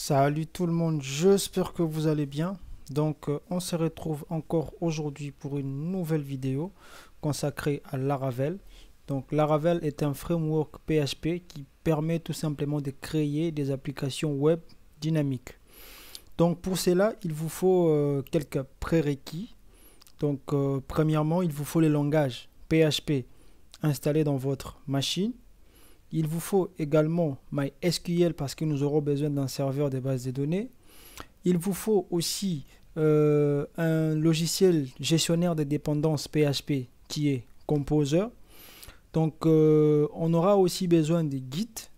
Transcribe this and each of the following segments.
Salut tout le monde, j'espère que vous allez bien. On se retrouve encore aujourd'hui pour une nouvelle vidéo consacrée à Laravel. Donc, Laravel est un framework PHP qui permet tout simplement de créer des applications web dynamiques. Donc, pour cela, il vous faut quelques prérequis. Premièrement, il vous faut le langage PHP installé dans votre machine. Il vous faut également MySQL parce que nous aurons besoin d'un serveur de base de données. Il vous faut aussi un logiciel gestionnaire de dépendances PHP qui est Composer. On aura aussi besoin de Git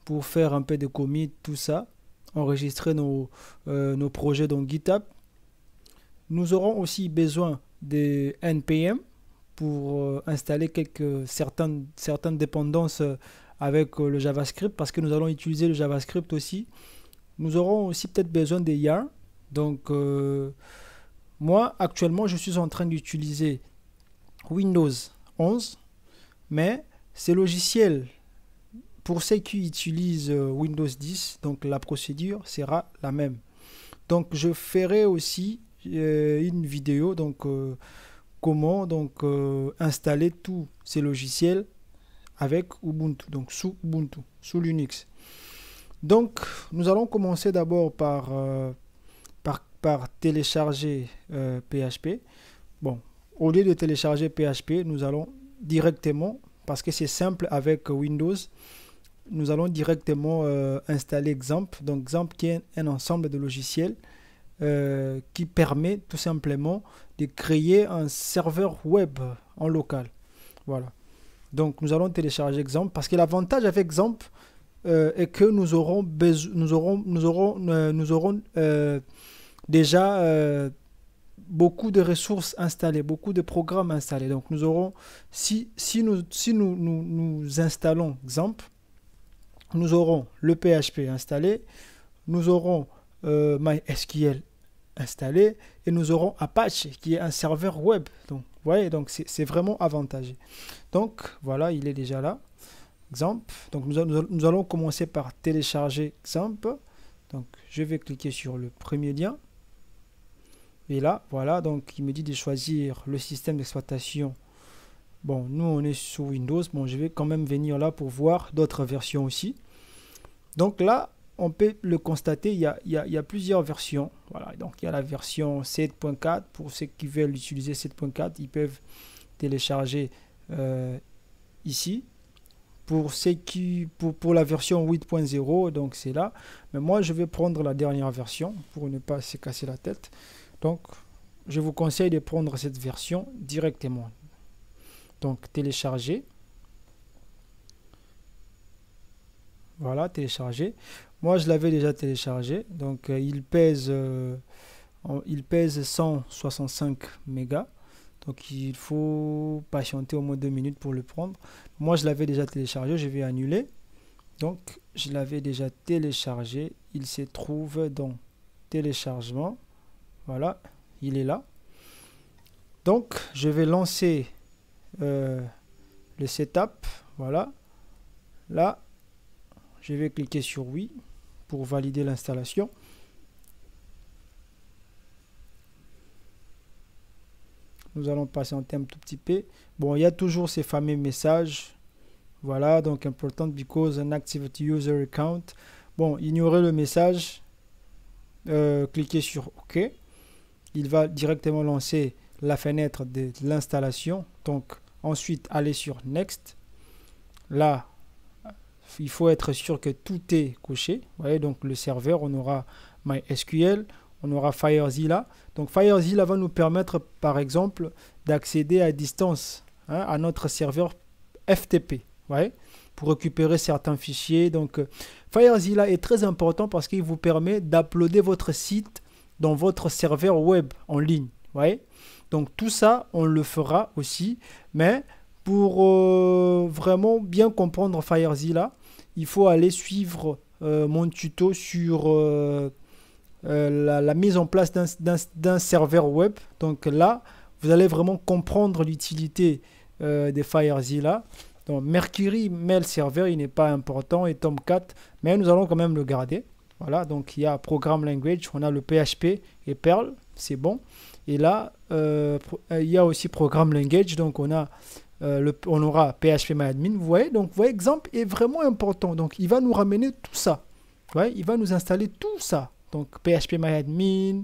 pour faire un peu de commit, tout ça, enregistrer nos projets dans GitHub. Nous aurons aussi besoin de NPM pour installer certaines dépendances avec le JavaScript parce que nous allons utiliser le JavaScript aussi. Nous aurons aussi peut-être besoin de Yarn. Moi, actuellement, je suis en train d'utiliser Windows 11, mais ces logiciels, pour ceux qui utilisent Windows 10, donc la procédure sera la même. Donc, je ferai aussi une vidéo, comment installer tous ces logiciels avec Ubuntu, donc sous Ubuntu, sous Linux. Donc, nous allons commencer d'abord par télécharger PHP. Bon, au lieu de télécharger PHP, nous allons directement, parce que c'est simple avec Windows, nous allons directement installer XAMPP. Donc, XAMPP qui est un ensemble de logiciels qui permet tout simplement de créer un serveur web en local. Voilà. Donc, nous allons télécharger XAMPP parce que l'avantage avec XAMPP est que nous aurons déjà beaucoup de ressources installées, beaucoup de programmes installés. Donc, nous aurons, si nous installons XAMPP, nous aurons le PHP installé, nous aurons MySQL installé et nous aurons Apache qui est un serveur web. Donc, vous voyez, donc c'est vraiment avantageux. Donc, voilà, il est déjà là. XAMPP. Donc, nous allons commencer par télécharger XAMPP. Donc, je vais cliquer sur le premier lien. Et là, voilà, donc il me dit de choisir le système d'exploitation. Bon, nous, on est sous Windows. Bon, je vais quand même venir là pour voir d'autres versions aussi. Donc là, on peut le constater, il y a plusieurs versions. Voilà, donc il y a la version 7.4. Pour ceux qui veulent utiliser 7.4, ils peuvent télécharger ici. Pour la version 8.0, donc c'est là. Mais moi, je vais prendre la dernière version pour ne pas se casser la tête. Donc, je vous conseille de prendre cette version directement. Donc, télécharger. Voilà, télécharger. Moi, je l'avais déjà téléchargé. Donc, il pèse 165 mégas. Donc, il faut patienter au moins 2 minutes pour le prendre. Moi, je l'avais déjà téléchargé. Je vais annuler. Donc, je l'avais déjà téléchargé. Il se trouve dans téléchargement. Voilà, il est là. Donc, je vais lancer le setup. Voilà. Là, je vais cliquer sur oui pour valider l'installation. Nous allons patienter un tout petit peu. Bon, il y a toujours ces fameux messages. Voilà, donc important because an activity user account. Bon, ignorez le message. Cliquez sur OK. Il va directement lancer la fenêtre de l'installation. Donc, ensuite, allez sur Next. Là, il faut être sûr que tout est coché. Vous voyez, donc le serveur, on aura MySQL, on aura FireZilla. Donc FireZilla va nous permettre, par exemple, d'accéder à distance à notre serveur FTP, ouais, pour récupérer certains fichiers. Donc FireZilla est très important parce qu'il vous permet d'uploader votre site dans votre serveur web en ligne. Ouais. Donc tout ça, on le fera aussi. Mais pour vraiment bien comprendre FireZilla, il faut aller suivre mon tuto sur la mise en place d'un serveur web. Donc là, vous allez vraiment comprendre l'utilité de FireZilla. Donc Mercury Mail Server, il n'est pas important, et Tomcat, mais nous allons quand même le garder. Voilà, donc il y a Programme Language, on a le PHP et Perl, c'est bon. Et là, il y a aussi Programme Language, donc on aura PHPMyAdmin. Vous voyez, donc votre exemple est vraiment important. Donc il va nous ramener tout ça. Vous voyez, il va nous installer tout ça. Donc PHPMyAdmin,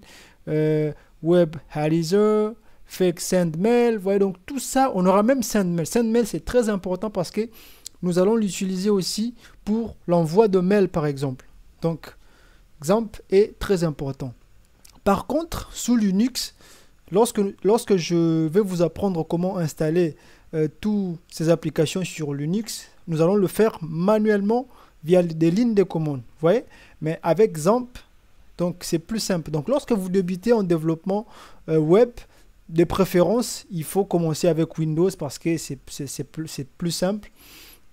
WebAnalyzer, Fake SendMail. Vous voyez, donc tout ça, on aura même SendMail. SendMail, c'est très important parce que nous allons l'utiliser aussi pour l'envoi de mails, par exemple. Donc, exemple est très important. Par contre, sous Linux, lorsque je vais vous apprendre comment installer toutes ces applications sur Linux, nous allons le faire manuellement via des lignes de commande. Vous voyez? Mais avec XAMPP, donc c'est plus simple. Donc, lorsque vous débutez en développement web, de préférence, il faut commencer avec Windows parce que c'est plus simple.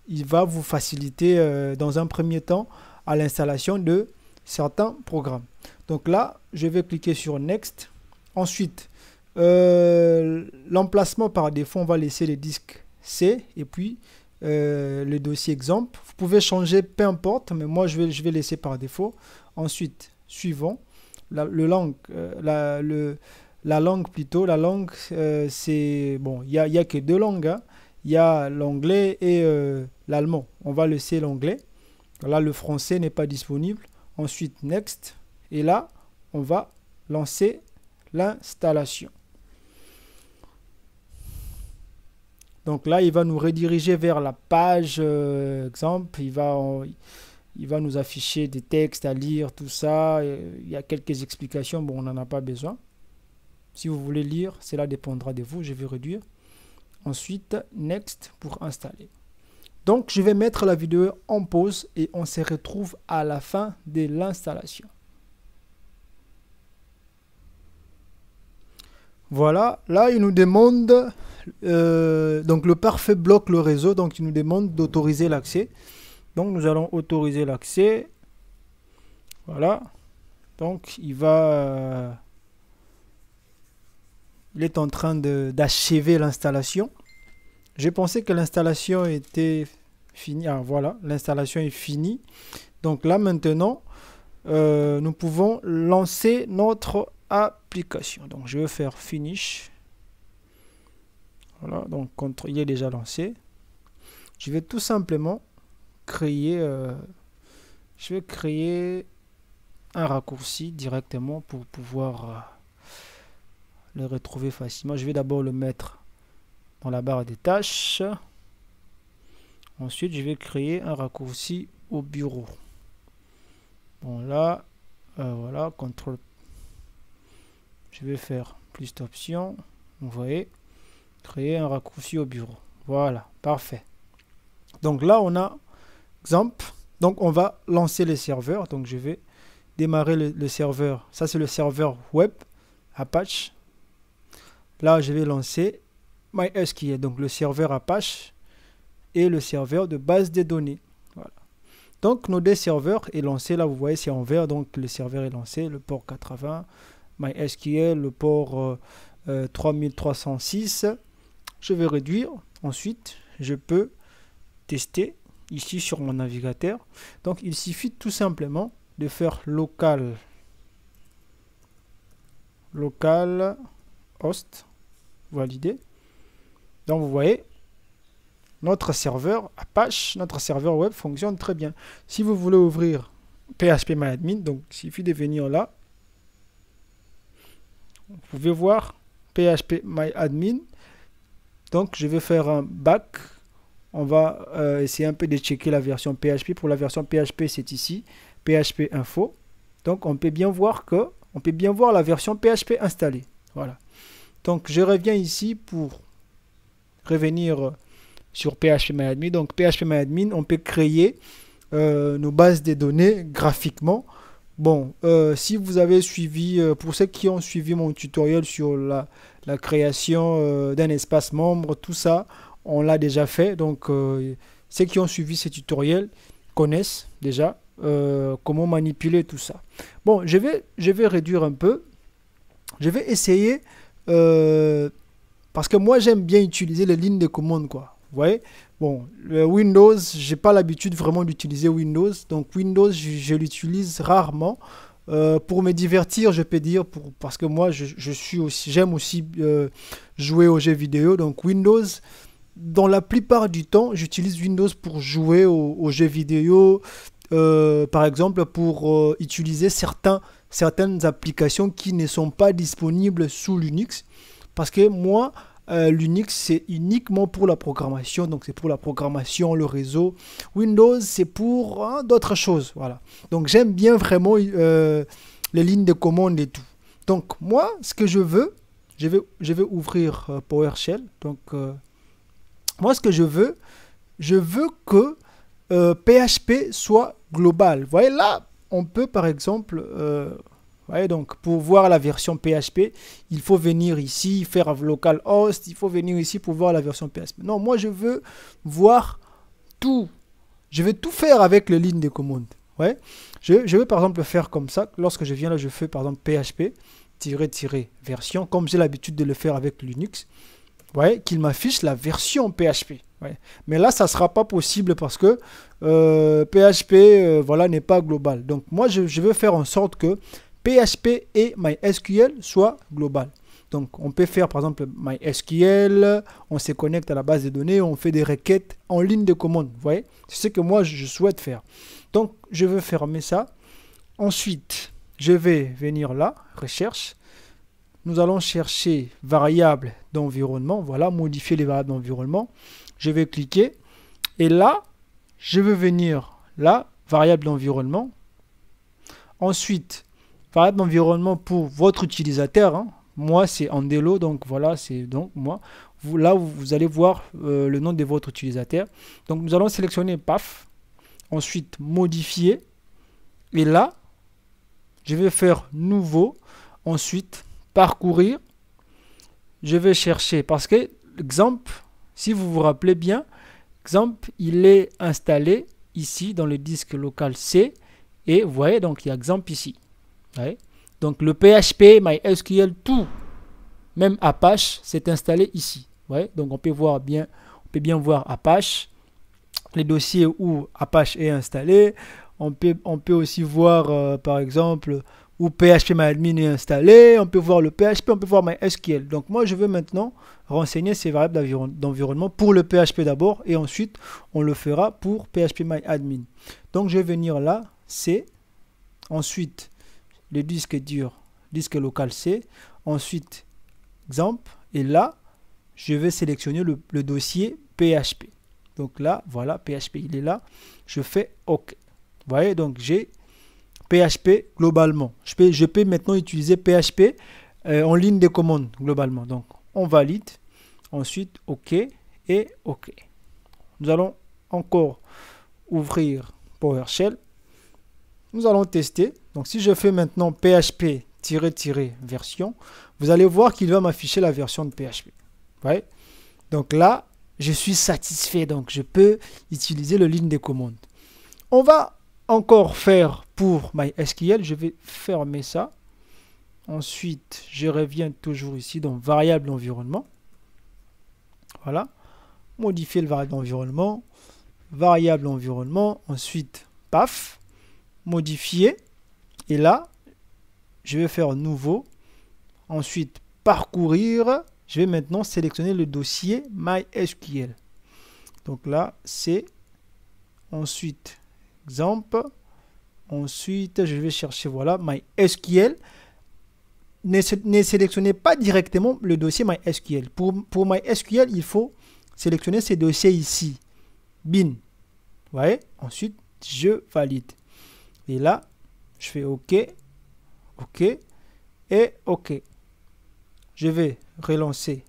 Il va vous faciliter dans un premier temps à l'installation de certains programmes. Donc là, je vais cliquer sur Next. Ensuite, l'emplacement par défaut, on va laisser les disques C et puis le dossier exemple. Vous pouvez changer, peu importe, mais moi je vais laisser par défaut. Ensuite, suivant, la langue plutôt, c'est bon, il y a que deux langues, hein. Il y a l'anglais et l'allemand. On va laisser l'anglais. Là, le français n'est pas disponible. Ensuite, Next. Et là, on va lancer l'installation. Donc là, il va nous rediriger vers la page exemple. Il va nous afficher des textes à lire, tout ça. Il y a quelques explications. Bon, on n'en a pas besoin. Si vous voulez lire, cela dépendra de vous. Je vais réduire. Ensuite, Next pour installer. Donc, je vais mettre la vidéo en pause et on se retrouve à la fin de l'installation. Voilà, là, il nous demande, donc le parfait bloque le réseau, donc il nous demande d'autoriser l'accès. Donc, nous allons autoriser l'accès. Voilà. Donc, il est en train d'achever l'installation. J'ai pensé que l'installation était finie. Ah, voilà, l'installation est finie. Donc là, maintenant, nous pouvons lancer notre application. Donc, je vais faire Finish. Voilà, donc il est déjà lancé. Je vais tout simplement créer... je vais créer un raccourci directement pour pouvoir le retrouver facilement. Je vais d'abord le mettre dans la barre des tâches. Ensuite, je vais créer un raccourci au bureau. Bon, là, voilà, contrôle. Je vais faire plus d'options. Vous voyez, créer un raccourci au bureau. Voilà, parfait. Donc là, on a exemple. Donc, on va lancer les serveurs. Donc, je vais démarrer le serveur. Ça, c'est le serveur web Apache. Là, je vais lancer MySQL, donc le serveur Apache et le serveur de base de données. Voilà. Donc, nos deux serveurs est lancé. Là, vous voyez, c'est en vert. Donc, le serveur est lancé. Le port 80. MySQL, le port 3306. Je vais réduire. Ensuite, je peux tester ici sur mon navigateur. Donc, il suffit tout simplement de faire local host validé. Donc, vous voyez, notre serveur Apache, notre serveur web fonctionne très bien. Si vous voulez ouvrir PHPMyAdmin, donc il suffit de venir là. Vous pouvez voir PHPMyAdmin. Donc, je vais faire un back. On va essayer un peu de checker la version PHP. Pour la version PHP, c'est ici, PHP Info. Donc, on peut bien voir la version PHP installée. Voilà. Donc, je reviens ici pour revenir sur PHPMyAdmin. Donc, PHPMyAdmin, on peut créer nos bases de données graphiquement. Bon, si vous avez suivi, pour ceux qui ont suivi mon tutoriel sur la création d'un espace membre, tout ça, on l'a déjà fait. Donc, ceux qui ont suivi ce tutoriel connaissent déjà comment manipuler tout ça. Bon, je vais réduire un peu. Je vais essayer, parce que moi, j'aime bien utiliser les lignes de commande, quoi. Vous voyez, Bon, le Windows, j'ai pas l'habitude vraiment d'utiliser Windows. Donc Windows, je l'utilise rarement. Pour me divertir, je peux dire, parce que moi, j'aime aussi jouer aux jeux vidéo. Donc Windows, dans la plupart du temps, j'utilise Windows pour jouer aux jeux vidéo. Par exemple, pour utiliser certaines applications qui ne sont pas disponibles sous Linux. Parce que moi, Linux, c'est uniquement pour la programmation. Donc, c'est pour la programmation, le réseau. Windows, c'est pour d'autres choses. Voilà. Donc, j'aime bien vraiment les lignes de commande et tout. Donc, moi, ce que je veux, je vais ouvrir PowerShell. Donc, moi, ce que je veux que PHP soit global. Vous voyez, là, on peut, par exemple... ouais, donc pour voir la version PHP, il faut venir ici, faire localhost, il faut venir ici pour voir la version PHP. Non, moi je veux voir tout. Je vais tout faire avec les lignes de commande. Ouais. Je vais par exemple faire comme ça. Lorsque je viens là, je fais par exemple PHP, version, comme j'ai l'habitude de le faire avec Linux. Ouais, qu'il m'affiche la version PHP. Ouais. Mais là, ça ne sera pas possible parce que PHP voilà, n'est pas global. Donc moi, je veux faire en sorte que PHP et MySQL soient global. Donc, on peut faire par exemple MySQL, on se connecte à la base de données, on fait des requêtes en ligne de commande. Vous voyez, c'est ce que moi je souhaite faire. Donc, je veux fermer ça. Ensuite, je vais venir là, recherche. Nous allons chercher variables d'environnement. Voilà, modifier les variables d'environnement. Je vais cliquer et là, je vais venir là, variable d'environnement. Ensuite, variable d'environnement pour votre utilisateur. Hein. Moi, c'est Andelo, donc voilà, c'est donc moi. Là, vous allez voir le nom de votre utilisateur. Donc, nous allons sélectionner PAF. Ensuite, modifier. Et là, je vais faire nouveau. Ensuite, parcourir. Je vais chercher parce que, exemple, si vous vous rappelez bien, exemple, il est installé ici dans le disque local C. Et vous voyez, donc il y a exemple ici. Ouais. Donc le PHP, MySQL, tout, même Apache, c'est installé ici. Ouais. Donc on peut bien voir Apache, les dossiers où Apache est installé. On peut aussi voir par exemple où PHPMyAdmin est installé. On peut voir le PHP, on peut voir MySQL. Donc moi je veux maintenant renseigner ces variables d'environnement pour le PHP d'abord et ensuite on le fera pour PHPMyAdmin. Donc je vais venir là, C, ensuite le disque dur, disque local C, ensuite exemple, et là, je vais sélectionner le dossier PHP. Donc là, voilà, PHP, il est là. Je fais OK. Vous voyez, donc j'ai PHP globalement. Je peux maintenant utiliser PHP en ligne de commande globalement. Donc, on valide. Ensuite, OK et OK. Nous allons encore ouvrir PowerShell. Nous allons tester. Donc, si je fais maintenant PHP-version, vous allez voir qu'il va m'afficher la version de PHP. Ouais. Donc là, je suis satisfait. Donc, je peux utiliser le ligne de commande. On va encore faire pour MySQL. Je vais fermer ça. Ensuite, je reviens toujours ici dans variable d'environnement. Voilà. Modifier le variable d'environnement. Variable d'environnement. Ensuite, paf. Modifier. Et là, je vais faire nouveau. Ensuite, parcourir. Je vais maintenant sélectionner le dossier MySQL. Donc là, c'est ensuite exemple. Ensuite, je vais chercher, voilà, MySQL. Ne sélectionnez pas directement le dossier MySQL. Pour MySQL, il faut sélectionner ces dossiers ici. Bin. Vous voyez? Ensuite, je valide. Et là, je fais OK, OK et OK. Je vais relancer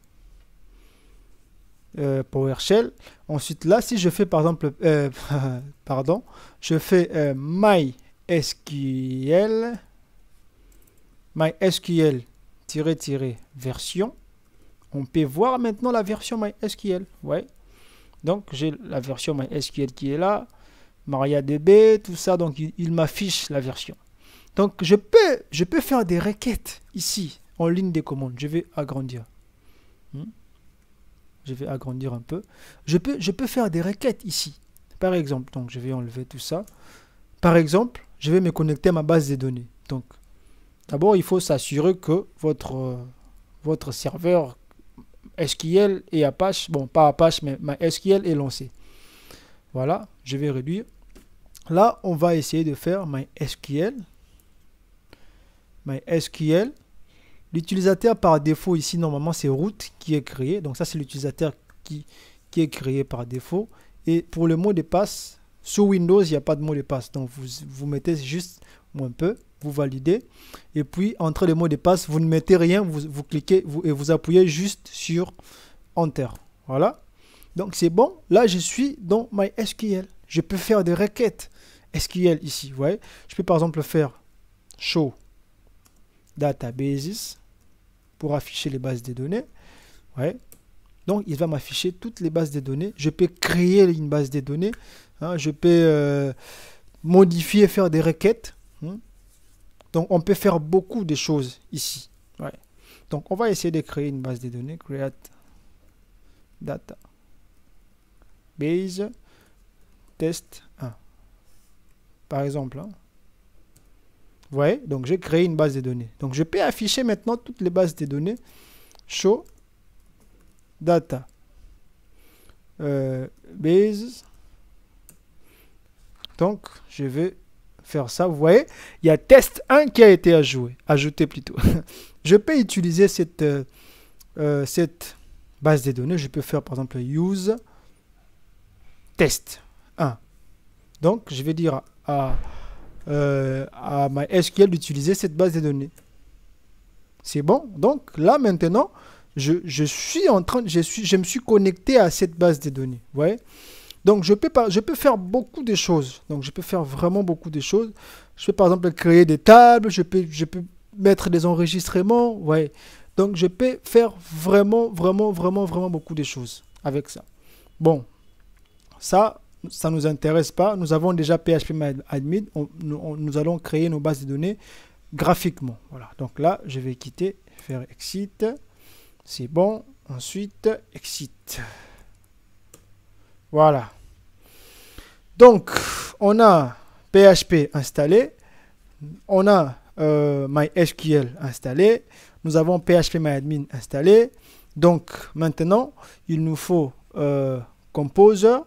PowerShell. Ensuite, là, si je fais par exemple, pardon, je fais MySQL, MySQL-version, on peut voir maintenant la version MySQL. Ouais. Donc, j'ai la version MySQL qui est là. MariaDB, tout ça, donc il m'affiche la version. Donc je peux faire des requêtes ici en ligne de commande. Je vais agrandir. Je vais agrandir un peu. Je peux faire des requêtes ici. Par exemple, donc je vais enlever tout ça. Par exemple, je vais me connecter à ma base de données. Donc, d'abord, il faut s'assurer que votre serveur SQL et Apache, bon, pas Apache, mais MySQL est lancé. Voilà, je vais réduire. Là, on va essayer de faire MySQL. MySQL. L'utilisateur par défaut ici, normalement, c'est root qui est créé. Donc ça, c'est l'utilisateur qui est créé par défaut. Et pour le mot de passe, sur Windows, il n'y a pas de mot de passe. Donc vous mettez juste un peu, vous validez. Et puis, entre les mots de passe, vous ne mettez rien, vous cliquez et vous appuyez juste sur Enter. Voilà. Donc c'est bon. Là, je suis dans MySQL. Je peux faire des requêtes SQL ici. Vous voyez, je peux par exemple faire show databases pour afficher les bases de données. Ouais. Donc, il va m'afficher toutes les bases de données. Je peux créer une base de données. Hein, je peux modifier, faire des requêtes. Hein. Donc, on peut faire beaucoup de choses ici. Ouais. Donc, on va essayer de créer une base de données. Create data base test 1. Par exemple. Hein. Vous voyez, donc j'ai créé une base de données. Donc je peux afficher maintenant toutes les bases de données. Show data base. Donc je vais faire ça. Vous voyez, il y a test 1 qui a été ajouté plutôt. Je peux utiliser cette base de données. Je peux faire par exemple use test 1. Donc je vais dire à MySQL d'utiliser cette base de données. C'est bon. Donc là maintenant, je me suis connecté à cette base de données. Vous voyez. Donc je peux faire beaucoup de choses. Donc je peux faire vraiment beaucoup de choses. Je peux par exemple créer des tables. Je peux mettre des enregistrements. Vous voyez. Donc je peux faire vraiment beaucoup de choses avec ça. Bon, ça ne nous intéresse pas. Nous avons déjà PHPMyAdmin. Nous allons créer nos bases de données graphiquement. Voilà. Donc là, je vais quitter, faire exit. C'est bon. Ensuite, exit. Voilà. Donc, on a PHP installé. On a MySQL installé. Nous avons PHPMyAdmin installé. Donc, maintenant, il nous faut Composer,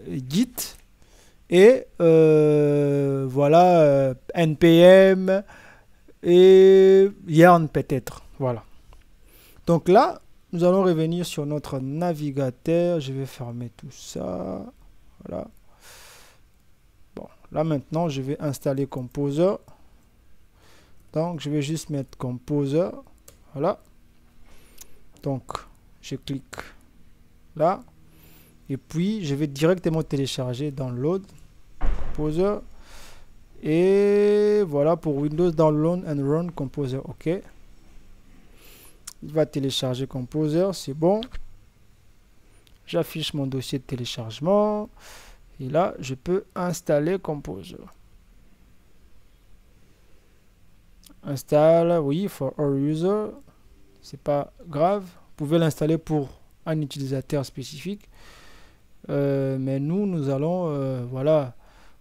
Git et voilà npm et yarn peut-être. Voilà. Donc là, nous allons revenir sur notre navigateur. Je vais fermer tout ça. Voilà. Bon, là maintenant, je vais installer Composer. Donc, je vais juste mettre Composer. Voilà. Donc, je clique là. Et puis, je vais directement télécharger Download Composer. Et voilà pour Windows Download and Run Composer. OK. Il va télécharger Composer. C'est bon. J'affiche mon dossier de téléchargement. Et là, je peux installer Composer. Installe, oui, for all user. C'est pas grave. Vous pouvez l'installer pour un utilisateur spécifique. Mais nous allons voilà,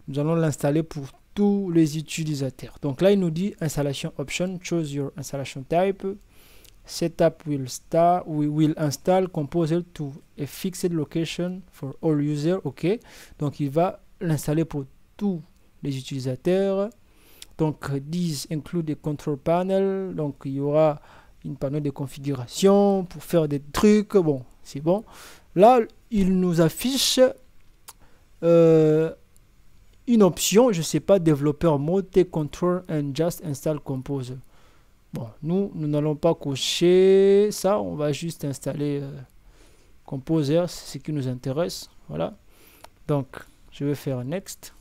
nous allons l'installer pour tous les utilisateurs. Donc là, il nous dit installation option, choose your installation type, setup will install Composer to a fixed location for all users. OK, donc il va l'installer pour tous les utilisateurs. Donc these include the control panel, donc il y aura une panneau de configuration pour faire des trucs. Bon, c'est bon. Là, il nous affiche une option, je ne sais pas, développeur mode, take control and just install Composer. Bon, nous n'allons pas cocher ça, on va juste installer Composer, c'est ce qui nous intéresse. Voilà. Donc, je vais faire Next.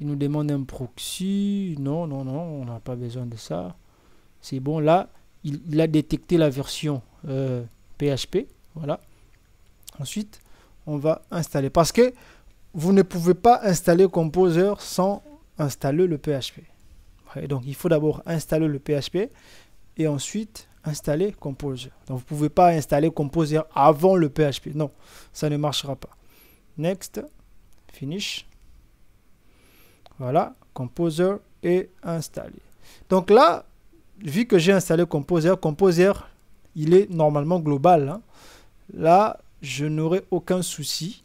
Il nous demande un proxy. Non, on n'a pas besoin de ça. C'est bon, là, il a détecté la version PHP. Voilà. Ensuite, on va installer. Parce que vous ne pouvez pas installer Composer sans installer le PHP. Ouais, donc, il faut d'abord installer le PHP et ensuite installer Composer. Donc vous ne pouvez pas installer Composer avant le PHP. Non, ça ne marchera pas. Next, finish. Voilà, Composer est installé. Donc là, vu que j'ai installé Composer, il est normalement global. Hein. Là, je n'aurai aucun souci.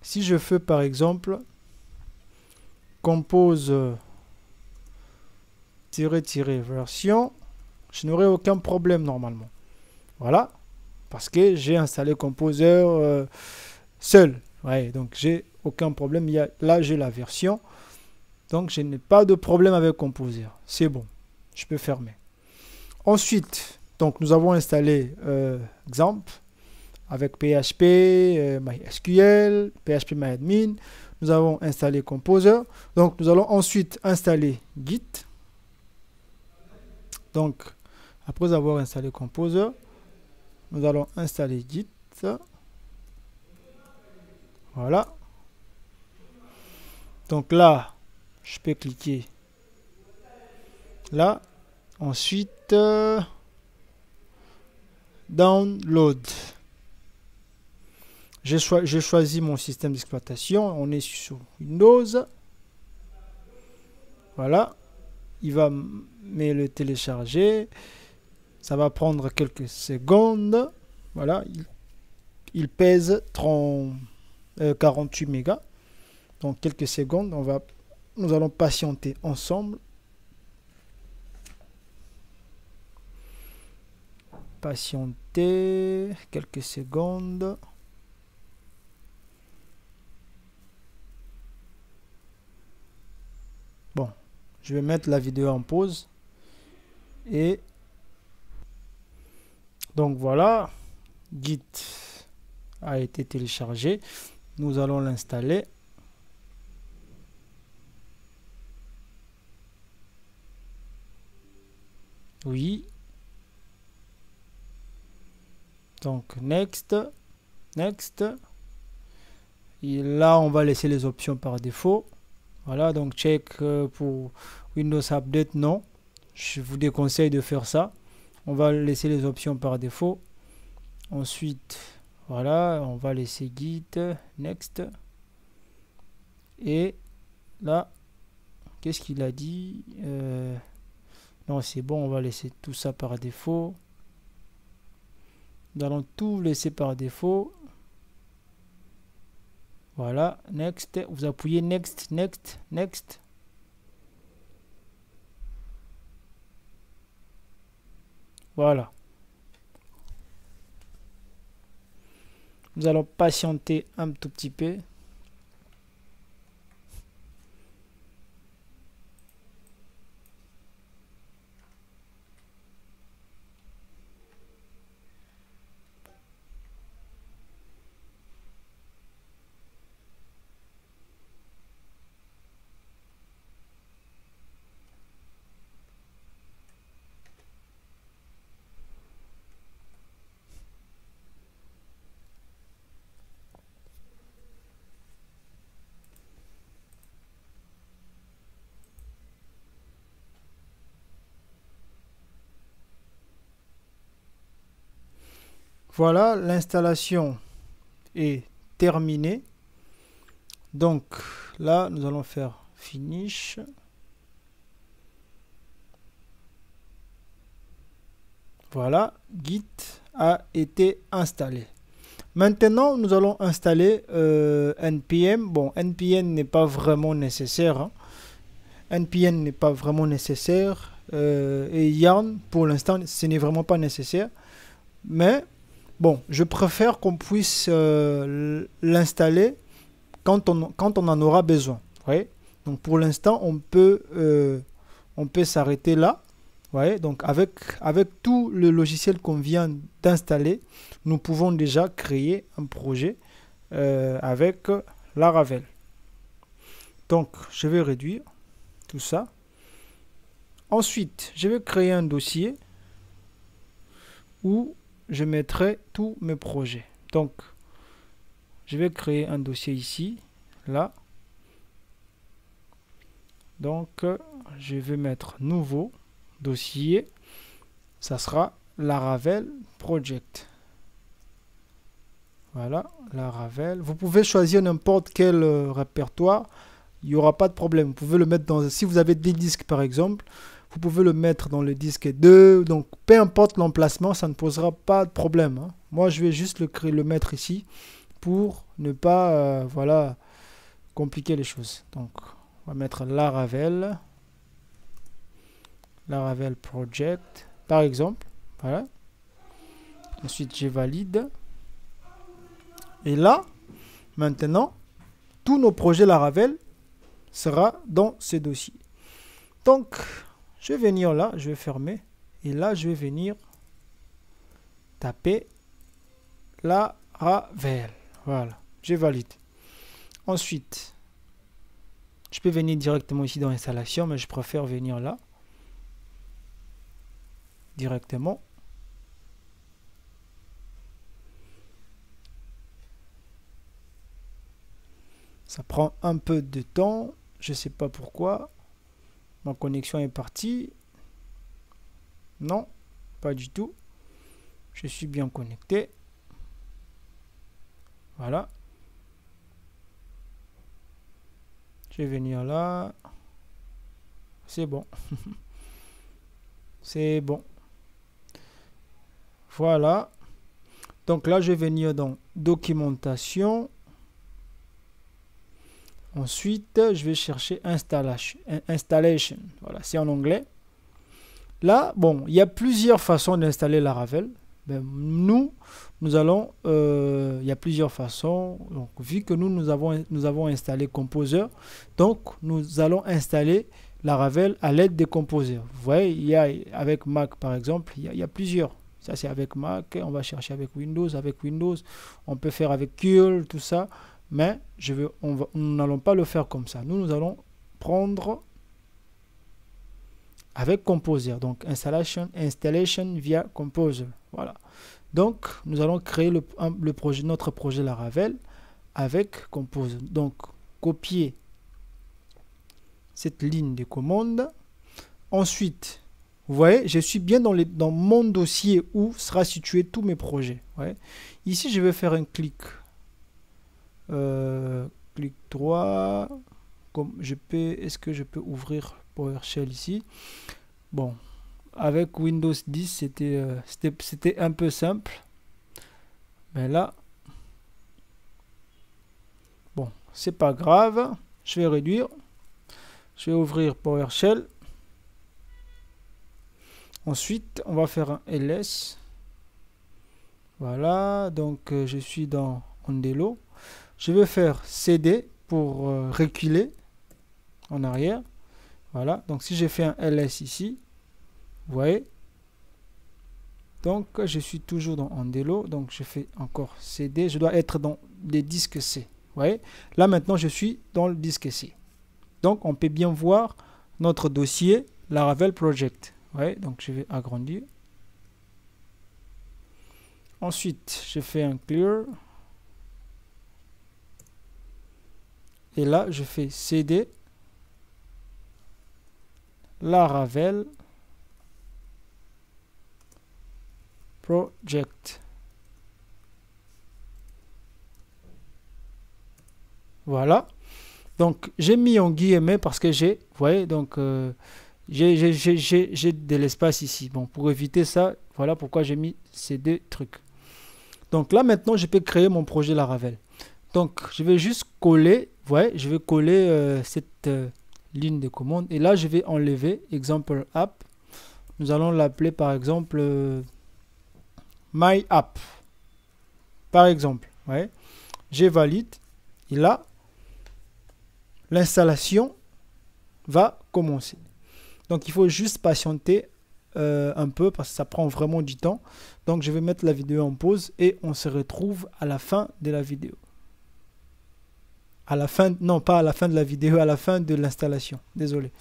Si je fais par exemple compose version, je n'aurai aucun problème normalement. Voilà, parce que j'ai installé Composer seul. Ouais, donc j'ai aucun problème. Là, j'ai la version. Donc, je n'ai pas de problème avec Composer. C'est bon. Je peux fermer. Ensuite, donc, nous avons installé Xampp avec PHP, MySQL, PHP-MyAdmin. Nous avons installé Composer. Donc, nous allons ensuite installer Git. Donc, après avoir installé Composer, nous allons installer Git. Voilà. Donc là, je peux cliquer là. Ensuite, download. J'ai choisi mon système d'exploitation. On est sur Windows. Voilà. Il va me le télécharger. Ça va prendre quelques secondes. Voilà. Il pèse 48 mégas. Donc quelques secondes. Nous allons patienter ensemble. Patienter quelques secondes. Bon, je vais mettre la vidéo en pause. Et donc voilà, Git a été téléchargé. Nous allons l'installer. Oui. Donc, next. Next. Et là, on va laisser les options par défaut. Voilà, donc check pour Windows Update, non. Je vous déconseille de faire ça. On va laisser les options par défaut. Ensuite, voilà, on va laisser Git, next. Et là, qu'est-ce qu'il a dit? Non, c'est bon, on va laisser tout ça par défaut. Nous allons tout laisser par défaut. Voilà, next. Vous appuyez next, next, next. Voilà. Nous allons patienter un tout petit peu. Voilà, l'installation est terminée. Donc là, nous allons faire finish. Voilà, Git a été installé. Maintenant, nous allons installer npm. Bon, npm n'est pas vraiment nécessaire. Hein. npm n'est pas vraiment nécessaire. Et yarn, pour l'instant, ce n'est vraiment pas nécessaire. Mais bon, je préfère qu'on puisse l'installer quand on en aura besoin. Ouais. Donc pour l'instant, on peut s'arrêter là. Ouais. Donc avec tout le logiciel qu'on vient d'installer, nous pouvons déjà créer un projet avec Laravel. Donc je vais réduire tout ça. Ensuite, je vais créer un dossier où je mettrai tous mes projets. Donc, je vais créer un dossier ici, là. Donc, je vais mettre nouveau dossier. ça sera Laravel Project. Voilà, Laravel. Vous pouvez choisir n'importe quel répertoire. Il n'y aura pas de problème. Vous pouvez le mettre dans... Si vous avez des disques, par exemple, vous pouvez le mettre dans le disque 2. Donc, peu importe l'emplacement, ça ne posera pas de problème, hein. Moi, je vais juste le mettre ici pour ne pas, voilà, compliquer les choses. Donc, on va mettre Laravel Project, par exemple. Voilà. Ensuite, je valide. Et là, maintenant, tous nos projets Laravel sera dans ce dossier. Donc, je vais venir là, je vais fermer. Et là, je vais venir taper Laravel. Voilà, je valide. Ensuite, je peux venir directement ici dans l'installation, mais je préfère venir là. Directement. Ça prend un peu de temps. Je ne sais pas pourquoi. Ma connexion est partie. Non, pas du tout. Je suis bien connecté. Voilà. Je vais venir là. C'est bon. C'est bon. Voilà. Donc là, je vais venir dans documentation. Ensuite, je vais chercher installation. Voilà, c'est en anglais. Là, bon, il y a plusieurs façons d'installer Laravel. Ben, nous allons, il y a plusieurs façons. Donc, vu que nous avons installé Composer, donc nous allons installer Laravel à l'aide des Composer. Vous voyez, il y a avec Mac par exemple, il y a plusieurs. Ça c'est avec Mac, on va chercher avec Windows. Avec Windows, on peut faire avec curl, tout ça. Mais nous n'allons pas le faire comme ça. Nous allons prendre avec Composer. Donc installation via Composer. Voilà. Donc nous allons créer notre projet Laravel avec Composer. Donc copier cette ligne de commande. Ensuite, vous voyez, je suis bien dans mon dossier où sera situé tous mes projets. Ouais. Ici, je vais faire un clic. Clic droit. Est-ce que je peux ouvrir PowerShell ici? Bon, avec Windows 10, c'était un peu simple. Mais là, bon, c'est pas grave. Je vais réduire. Je vais ouvrir PowerShell. Ensuite, on va faire un ls. Voilà, donc je suis dans Ondelo. Je vais faire cd pour reculer en arrière. Voilà, donc si j'ai fait un ls ici, vous voyez. Donc je suis toujours dans Ondelo, donc je fais encore cd. Je dois être dans les disques C. Vous voyez, là maintenant je suis dans le disque C. Donc on peut bien voir notre dossier Laravel Project. Ouais, donc je vais agrandir. Ensuite, je fais un clear. Et là, je fais cd Laravel Project. Voilà. Donc, j'ai mis en guillemets parce que vous voyez, donc j'ai de l'espace ici. Bon, pour éviter ça, voilà pourquoi j'ai mis ces deux trucs. Donc là, maintenant, je peux créer mon projet Laravel. Donc, je vais juste coller, vous voyez, je vais coller cette ligne de commande. Et là, je vais enlever example app. Nous allons l'appeler par exemple my app. Par exemple, vous voyez, je valide. Et là, l'installation va commencer. Donc, il faut juste patienter un peu parce que ça prend vraiment du temps. Donc, je vais mettre la vidéo en pause et on se retrouve à la fin de la vidéo. À la fin, non pas à la fin de la vidéo, à la fin de l'installation. Désolé.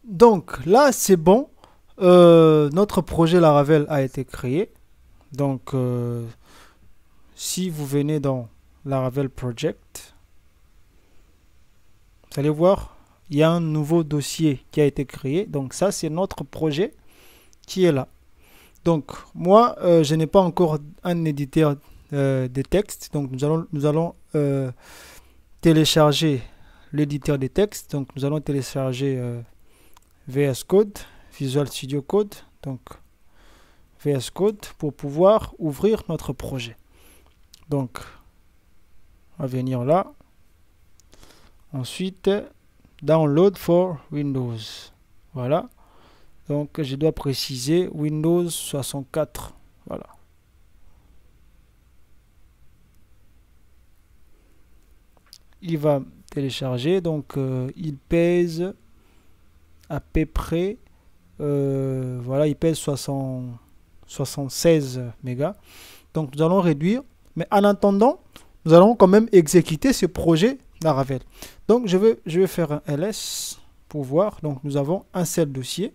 Donc, là, c'est bon. Notre projet Laravel a été créé. Donc, si vous venez dans Laravel Project, vous allez voir, il y a un nouveau dossier qui a été créé. Donc ça, c'est notre projet qui est là. Donc moi, je n'ai pas encore un éditeur de texte. Donc nous allons télécharger l'éditeur de texte. Donc nous allons télécharger VS Code, Visual Studio Code. Donc VS Code pour pouvoir ouvrir notre projet. Donc on va venir là. Ensuite, Download for Windows. Voilà. Donc je dois préciser Windows 64. Voilà. Il va télécharger. Donc il pèse à peu près. Voilà, il pèse 76 mégas. Donc nous allons réduire. Mais en attendant, nous allons quand même exécuter ce projet Laravel. Donc je vais faire un ls pour voir. Donc nous avons un seul dossier,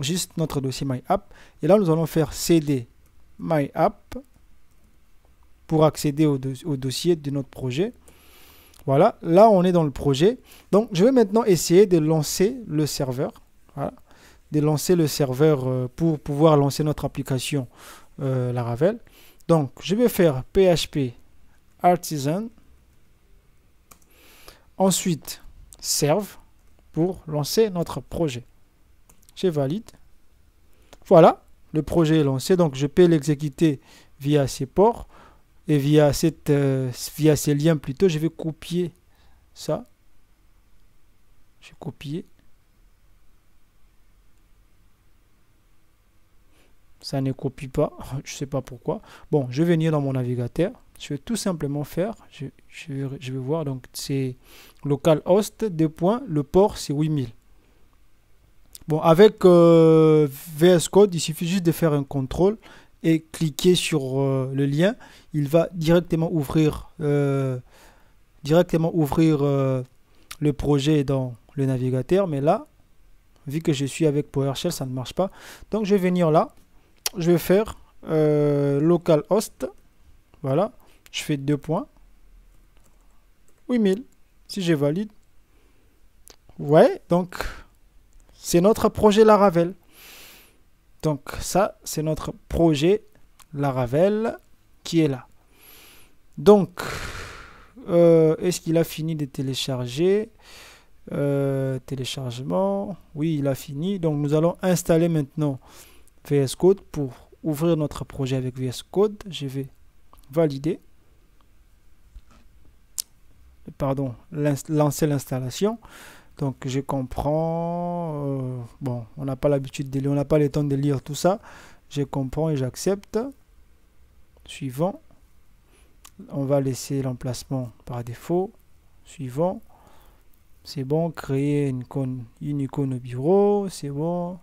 juste notre dossier myapp. Et là nous allons faire cd myapp pour accéder au dossier de notre projet. Voilà, là on est dans le projet. Donc je vais maintenant essayer de lancer le serveur. Voilà, de lancer le serveur pour pouvoir lancer notre application Laravel. Donc je vais faire PHP artisan. Ensuite, serve pour lancer notre projet. Je valide. Voilà, le projet est lancé. Donc, je peux l'exécuter via ces ports et via ces liens plutôt. Je vais copier ça. Je vais copier. Ça ne copie pas. Je ne sais pas pourquoi. Bon, je vais venir dans mon navigateur. Je vais tout simplement faire, je vais voir, donc c'est localhost, le port c'est 8000. Bon, avec VS Code, il suffit juste de faire un contrôle et cliquer sur le lien. Il va directement ouvrir, le projet dans le navigateur. Mais là, vu que je suis avec PowerShell, ça ne marche pas. Donc je vais venir là, je vais faire localhost, voilà. Je fais 2 points. 8000. Si je valide. Ouais, donc c'est notre projet Laravel. Donc ça, c'est notre projet Laravel qui est là. Donc, est-ce qu'il a fini de télécharger? Téléchargement. Oui, il a fini. Donc nous allons installer maintenant VS Code pour ouvrir notre projet avec VS Code. Je vais valider. Pardon, lancer l'installation. Donc je comprends. Bon, on n'a pas l'habitude de lire, on n'a pas le temps de lire tout ça. Je comprends et j'accepte. Suivant. On va laisser l'emplacement par défaut. Suivant. C'est bon. Créer une icône au bureau. C'est bon.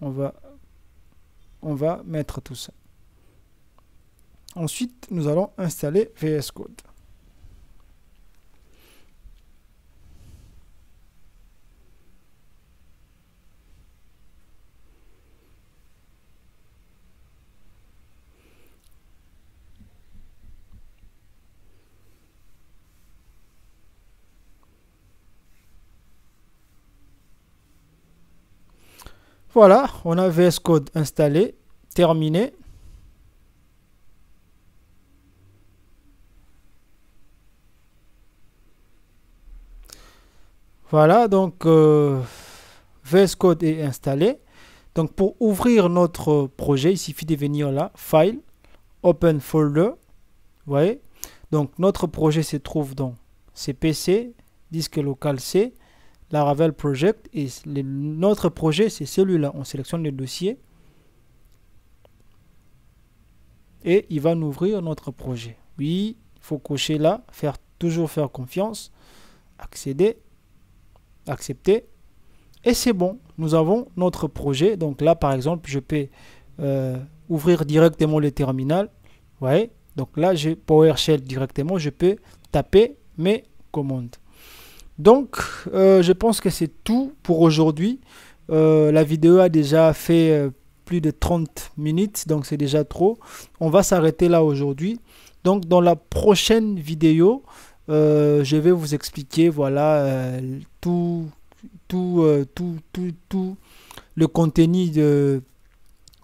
On va mettre tout ça. Ensuite, nous allons installer VS Code. Voilà, on a VS Code installé, terminé. Voilà, donc VS Code est installé. Donc pour ouvrir notre projet, il suffit de venir là, File, Open Folder. Vous voyez, donc notre projet se trouve dans CPC, disque local C, Laravel Project, et notre projet c'est celui-là. On sélectionne le dossier et il va nous ouvrir notre projet. Oui, il faut cocher là, toujours faire confiance, accéder, accepter, et c'est bon, nous avons notre projet. Donc là par exemple, je peux ouvrir directement le terminal. Vous voyez, donc là j'ai PowerShell directement, je peux taper mes commandes. Donc je pense que c'est tout pour aujourd'hui. La vidéo a déjà fait plus de 30 minutes, donc c'est déjà trop. On va s'arrêter là aujourd'hui. Donc dans la prochaine vidéo, je vais vous expliquer, voilà, tout le contenu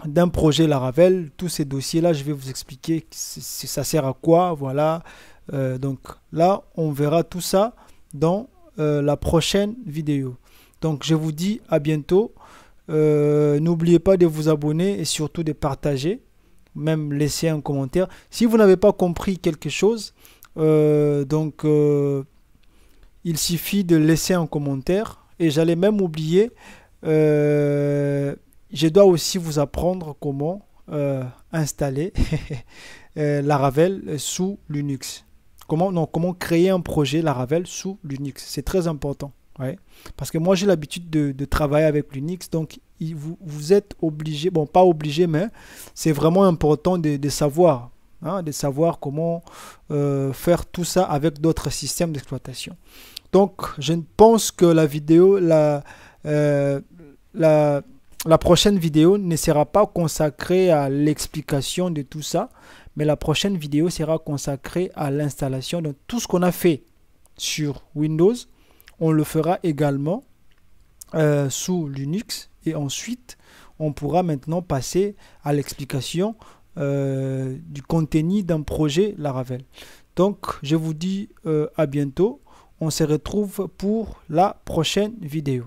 d'un projet Laravel. Tous ces dossiers-là, je vais vous expliquer ça sert à quoi, voilà. Donc là, on verra tout ça dans la prochaine vidéo. Donc je vous dis à bientôt. N'oubliez pas de vous abonner et surtout de partager, même laisser un commentaire. Si vous n'avez pas compris quelque chose, il suffit de laisser un commentaire. Et j'allais même oublier, je dois aussi vous apprendre comment installer Laravel sous Linux. Comment créer un projet Laravel sous Linux. C'est très important. Ouais. Parce que moi j'ai l'habitude de travailler avec Linux, donc vous êtes obligé, bon pas obligé, mais c'est vraiment important de savoir, hein, de savoir comment faire tout ça avec d'autres systèmes d'exploitation. Donc je pense que euh, la, la prochaine vidéo ne sera pas consacrée à l'explication de tout ça, mais la prochaine vidéo sera consacrée à l'installation de tout ce qu'on a fait sur Windows. On le fera également sous Linux et ensuite on pourra maintenant passer à l'explication du contenu d'un projet Laravel. Donc je vous dis à bientôt. On se retrouve pour la prochaine vidéo.